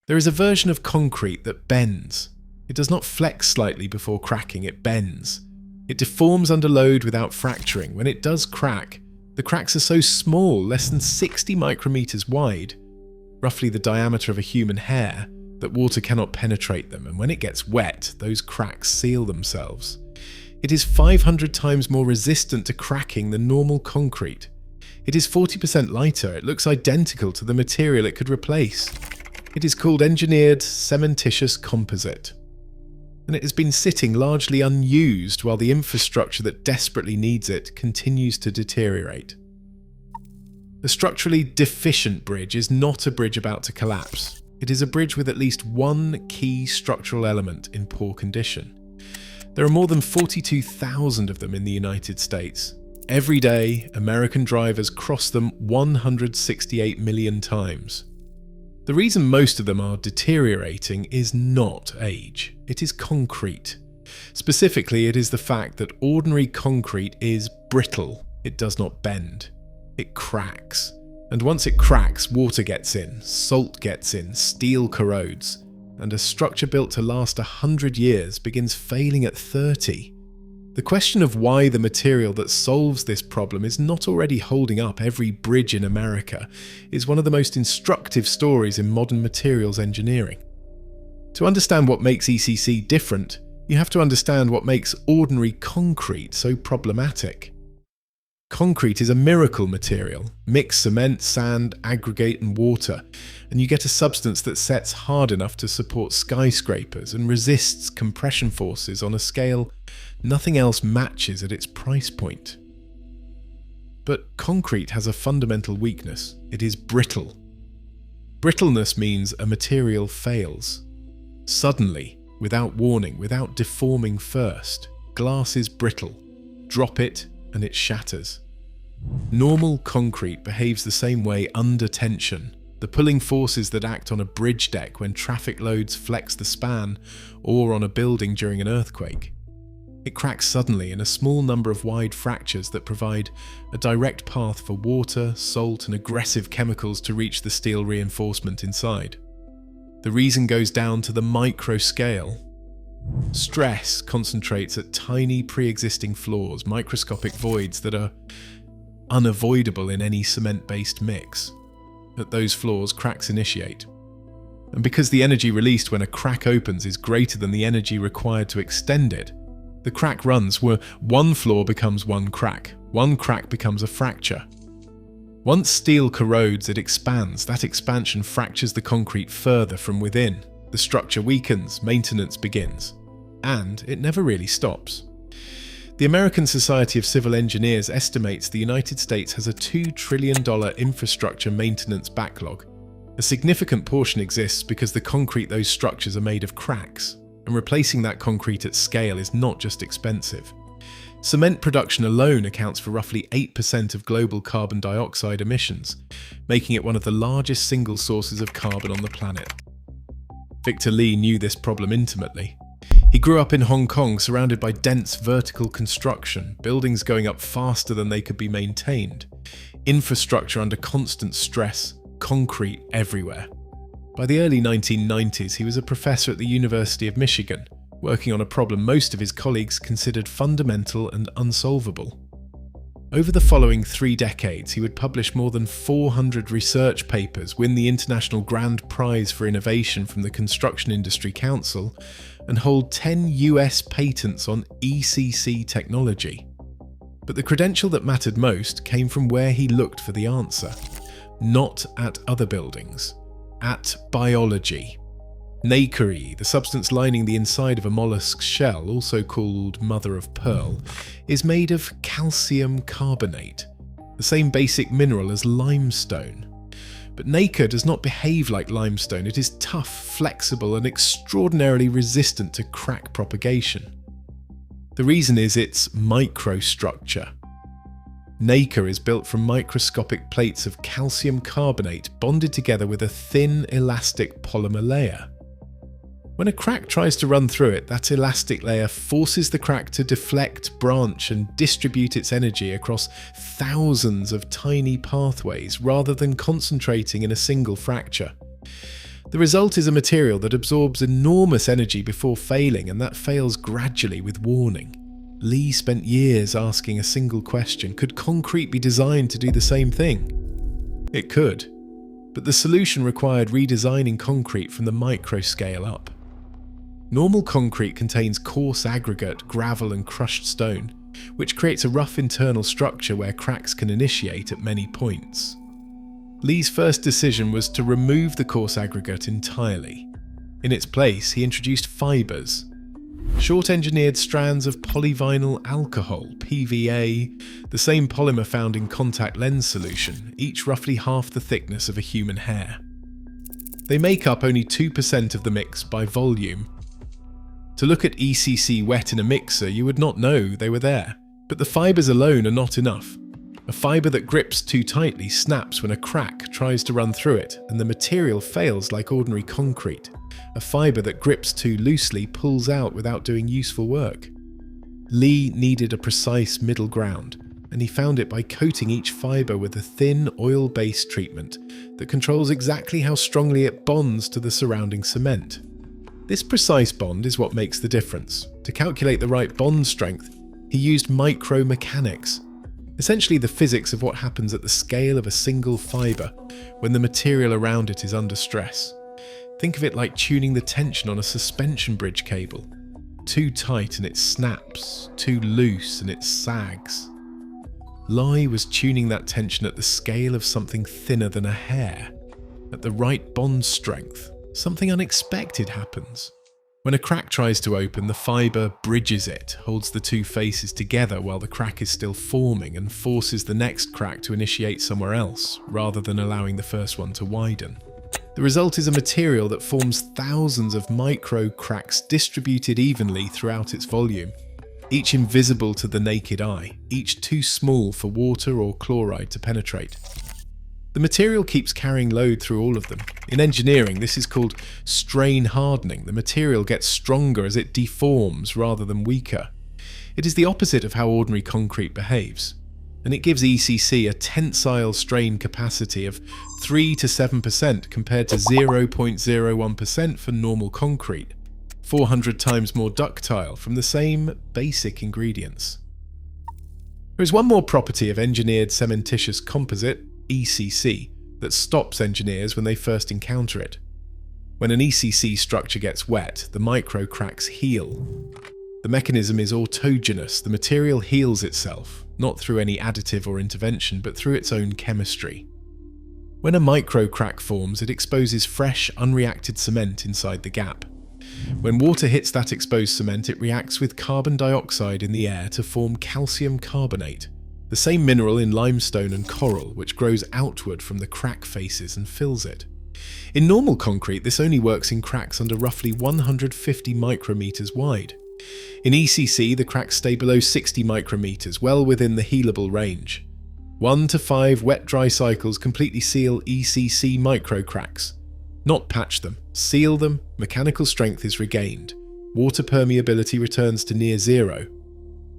There is a version of concrete that bends. It does not flex slightly before cracking, it bends. It deforms under load without fracturing. When it does crack, the cracks are so small, less than 60 micrometers wide, roughly the diameter of a human hair, that water cannot penetrate them, and when it gets wet, those cracks seal themselves. It is 500 times more resistant to cracking than normal concrete. It is 40% lighter. It looks identical to the material it could replace. It is called Engineered Cementitious Composite. And it has been sitting largely unused while the infrastructure that desperately needs it continues to deteriorate. A structurally deficient bridge is not a bridge about to collapse. It is a bridge with at least one key structural element in poor condition. There are more than 42,000 of them in the United States. Every day, American drivers cross them 168 million times. The reason most of them are deteriorating is not age, it is concrete. Specifically, it is the fact that ordinary concrete is brittle, it does not bend. It cracks. And once it cracks, water gets in, salt gets in, steel corrodes, and a structure built to last 100 years begins failing at 30. The question of why the material that solves this problem is not already holding up every bridge in America is one of the most instructive stories in modern materials engineering. To understand what makes ECC different, you have to understand what makes ordinary concrete so problematic. Concrete is a miracle material. Mix cement, sand, aggregate and water, and you get a substance that sets hard enough to support skyscrapers and resists compression forces on a scale nothing else matches at its price point. But concrete has a fundamental weakness. It is brittle. Brittleness means a material fails. Suddenly, without warning, without deforming first, glass is brittle. Drop it and it shatters. Normal concrete behaves the same way under tension. The pulling forces that act on a bridge deck when traffic loads flex the span, or on a building during an earthquake. It cracks suddenly in a small number of wide fractures that provide a direct path for water, salt, and aggressive chemicals to reach the steel reinforcement inside. The reason goes down to the micro scale. Stress concentrates at tiny pre-existing flaws, microscopic voids that are unavoidable in any cement-based mix. At those flaws, cracks initiate. And because the energy released when a crack opens is greater than the energy required to extend it, the crack runs where one flaw becomes one crack becomes a fracture. Once steel corrodes, it expands. That expansion fractures the concrete further from within. The structure weakens, maintenance begins. And it never really stops. The American Society of Civil Engineers estimates the United States has a $2 trillion infrastructure maintenance backlog. A significant portion exists because the concrete those structures are made of cracks, and replacing that concrete at scale is not just expensive. Cement production alone accounts for roughly 8% of global carbon dioxide emissions, making it one of the largest single sources of carbon on the planet. Victor Lee knew this problem intimately. He grew up in Hong Kong surrounded by dense vertical construction, buildings going up faster than they could be maintained, infrastructure under constant stress, concrete everywhere. By the early 1990s, he was a professor at the University of Michigan, working on a problem most of his colleagues considered fundamental and unsolvable. Over the following 3 decades, he would publish more than 400 research papers, win the International Grand Prize for Innovation from the Construction Industry Council, and hold 10 US patents on ECC technology. But the credential that mattered most came from where he looked for the answer. Not at other buildings. At biology. Nacre, the substance lining the inside of a mollusk's shell, also called mother of pearl, is made of calcium carbonate, the same basic mineral as limestone. But nacre does not behave like limestone. It is tough, flexible, and extraordinarily resistant to crack propagation. The reason is its microstructure. Nacre is built from microscopic plates of calcium carbonate bonded together with a thin, elastic polymer layer. When a crack tries to run through it, that elastic layer forces the crack to deflect, branch, and distribute its energy across thousands of tiny pathways rather than concentrating in a single fracture. The result is a material that absorbs enormous energy before failing, and that fails gradually with warning. Lee spent years asking a single question: could concrete be designed to do the same thing? It could, but the solution required redesigning concrete from the micro scale up. Normal concrete contains coarse aggregate, gravel and crushed stone, which creates a rough internal structure where cracks can initiate at many points. Lee's first decision was to remove the coarse aggregate entirely. In its place, he introduced fibres, short engineered strands of polyvinyl alcohol, PVA, the same polymer found in contact lens solution, each roughly half the thickness of a human hair. They make up only 2% of the mix by volume. To look at ECC wet in a mixer, you would not know they were there. But the fibres alone are not enough. A fibre that grips too tightly snaps when a crack tries to run through it, and the material fails like ordinary concrete. A fibre that grips too loosely pulls out without doing useful work. Lee needed a precise middle ground, and he found it by coating each fibre with a thin oil-based treatment that controls exactly how strongly it bonds to the surrounding cement. This precise bond is what makes the difference. To calculate the right bond strength, he used micromechanics, essentially the physics of what happens at the scale of a single fibre when the material around it is under stress. Think of it like tuning the tension on a suspension bridge cable. Too tight and it snaps, too loose and it sags. Lee was tuning that tension at the scale of something thinner than a hair. At the right bond strength, something unexpected happens. When a crack tries to open, the fibre bridges it, holds the two faces together while the crack is still forming, and forces the next crack to initiate somewhere else, rather than allowing the first one to widen. The result is a material that forms thousands of micro cracks distributed evenly throughout its volume, each invisible to the naked eye, each too small for water or chloride to penetrate. The material keeps carrying load through all of them. In engineering, this is called strain hardening. The material gets stronger as it deforms rather than weaker. It is the opposite of how ordinary concrete behaves, and it gives ECC a tensile strain capacity of 3 to 7% compared to 0.01% for normal concrete, 400 times more ductile from the same basic ingredients. There is one more property of engineered cementitious composite, ECC, that stops engineers when they first encounter it. When an ECC structure gets wet, the micro cracks heal. The mechanism is autogenous. The material heals itself, not through any additive or intervention, but through its own chemistry. When a micro crack forms, it exposes fresh, unreacted cement inside the gap. When water hits that exposed cement, it reacts with carbon dioxide in the air to form calcium carbonate, the same mineral in limestone and coral, which grows outward from the crack faces and fills it. In normal concrete, this only works in cracks under roughly 150 micrometers wide. In ECC, the cracks stay below 60 micrometers, well within the healable range. 1 to 5 wet-dry cycles completely seal ECC micro cracks. Not patch them, seal them, mechanical strength is regained. Water permeability returns to near zero.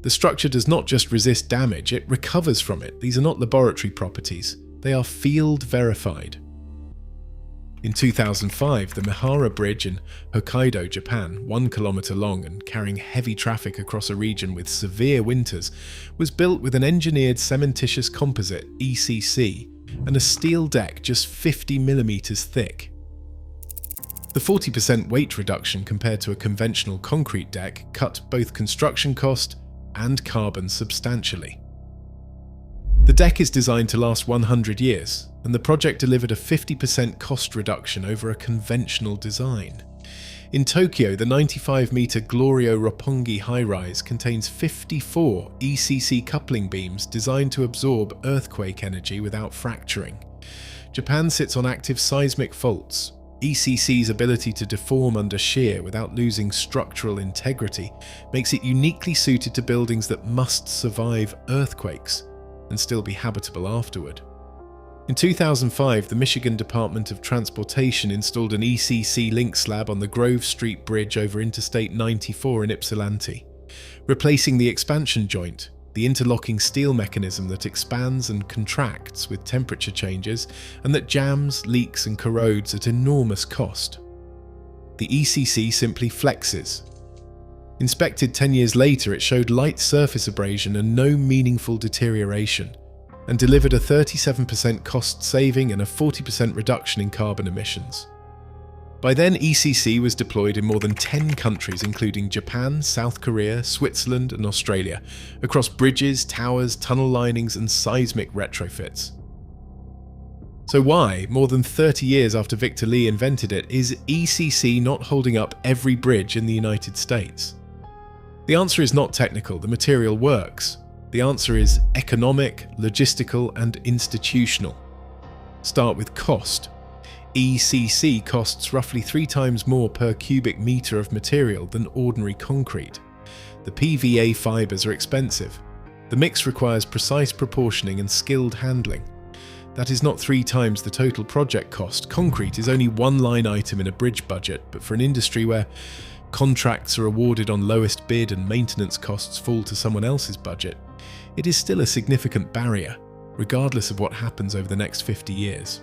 The structure does not just resist damage, it recovers from it. These are not laboratory properties, they are field verified. In 2005, the Mihara Bridge in Hokkaido, Japan, 1 kilometer long and carrying heavy traffic across a region with severe winters, was built with an engineered cementitious composite, ECC, and a steel deck just 50 millimeters thick. The 40% weight reduction compared to a conventional concrete deck cut both construction cost and carbon substantially. The deck is designed to last 100 years, and the project delivered a 50% cost reduction over a conventional design. In Tokyo, the 95-meter Glorio Roppongi high-rise contains 54 ECC coupling beams designed to absorb earthquake energy without fracturing. Japan sits on active seismic faults. ECC's ability to deform under shear without losing structural integrity makes it uniquely suited to buildings that must survive earthquakes and still be habitable afterward. In 2005, the Michigan Department of Transportation installed an ECC link slab on the Grove Street Bridge over Interstate 94 in Ypsilanti. Replacing the expansion joint, the interlocking steel mechanism that expands and contracts with temperature changes and that jams, leaks and corrodes at enormous cost. The ECC simply flexes. Inspected 10 years later, it showed light surface abrasion and no meaningful deterioration, and delivered a 37% cost saving and a 40% reduction in carbon emissions. By then, ECC was deployed in more than 10 countries, including Japan, South Korea, Switzerland and Australia, across bridges, towers, tunnel linings and seismic retrofits. So why, more than 30 years after Victor Lee invented it, is ECC not holding up every bridge in the United States? The answer is not technical, the material works. The answer is economic, logistical and institutional. Start with cost. ECC costs roughly 3 times more per cubic metre of material than ordinary concrete. The PVA fibres are expensive. The mix requires precise proportioning and skilled handling. That is not 3 times the total project cost. Concrete is only one line item in a bridge budget, but for an industry where contracts are awarded on lowest bid and maintenance costs fall to someone else's budget, it is still a significant barrier, regardless of what happens over the next 50 years.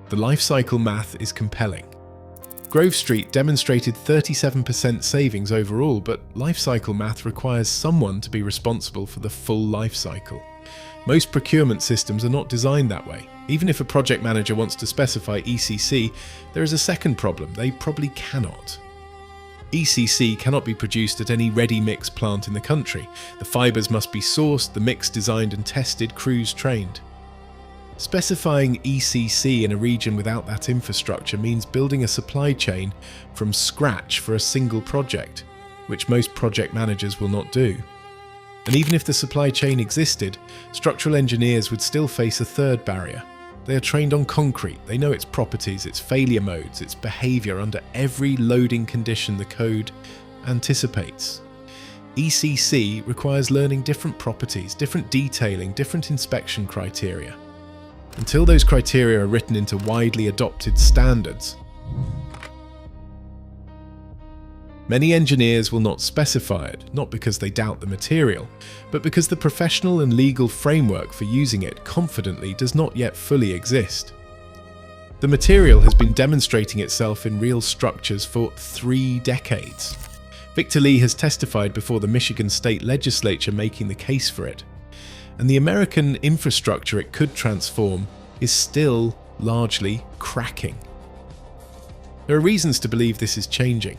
The life cycle math is compelling. Grove Street demonstrated 37% savings overall, but life cycle math requires someone to be responsible for the full life cycle. Most procurement systems are not designed that way. Even if a project manager wants to specify ECC, there is a second problem: they probably cannot. ECC cannot be produced at any ready-mix plant in the country. The fibres must be sourced, the mix designed and tested, crews trained. Specifying ECC in a region without that infrastructure means building a supply chain from scratch for a single project, which most project managers will not do. And even if the supply chain existed, structural engineers would still face a third barrier. They are trained on concrete, they know its properties, its failure modes, its behaviour under every loading condition the code anticipates. ECC requires learning different properties, different detailing, different inspection criteria. Until those criteria are written into widely adopted standards, many engineers will not specify it, not because they doubt the material, but because the professional and legal framework for using it confidently does not yet fully exist. The material has been demonstrating itself in real structures for 3 decades. Victor Lee has testified before the Michigan State Legislature making the case for it. And the American infrastructure it could transform is still largely cracking. There are reasons to believe this is changing.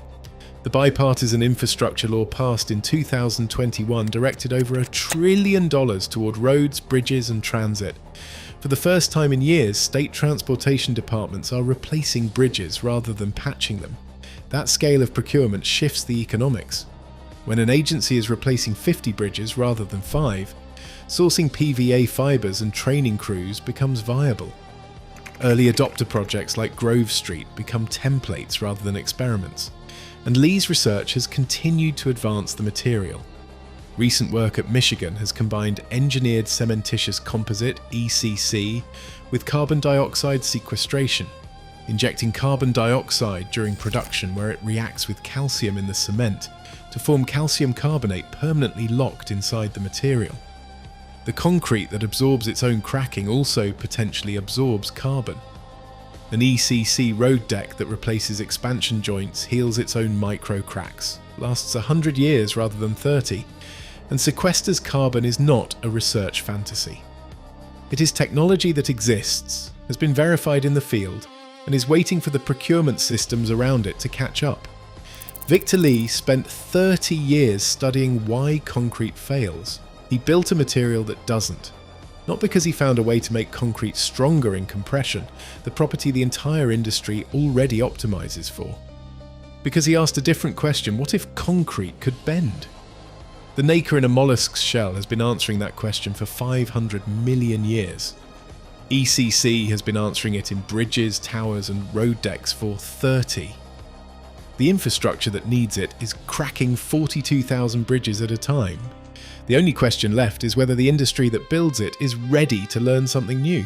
The bipartisan infrastructure law passed in 2021 directed over $1 trillion toward roads, bridges and transit. For the first time in years, state transportation departments are replacing bridges rather than patching them. That scale of procurement shifts the economics. When an agency is replacing 50 bridges rather than 5, sourcing PVA fibres and training crews becomes viable. Early adopter projects like Grove Street become templates rather than experiments. And Lee's research has continued to advance the material. Recent work at Michigan has combined Engineered Cementitious Composite, ECC, with carbon dioxide sequestration, injecting carbon dioxide during production where it reacts with calcium in the cement to form calcium carbonate permanently locked inside the material. The concrete that absorbs its own cracking also potentially absorbs carbon. An ECC road deck that replaces expansion joints heals its own micro cracks, lasts 100 years rather than 30, and sequesters carbon is not a research fantasy. It is technology that exists, has been verified in the field, and is waiting for the procurement systems around it to catch up. Victor Lee spent 30 years studying why concrete fails. He built a material that doesn't. Not because he found a way to make concrete stronger in compression, the property the entire industry already optimizes for. Because he asked a different question: what if concrete could bend? The nacre in a mollusk's shell has been answering that question for 500 million years. ECC has been answering it in bridges, towers and road decks for 30. The infrastructure that needs it is cracking 42,000 bridges at a time. The only question left is whether the industry that builds it is ready to learn something new.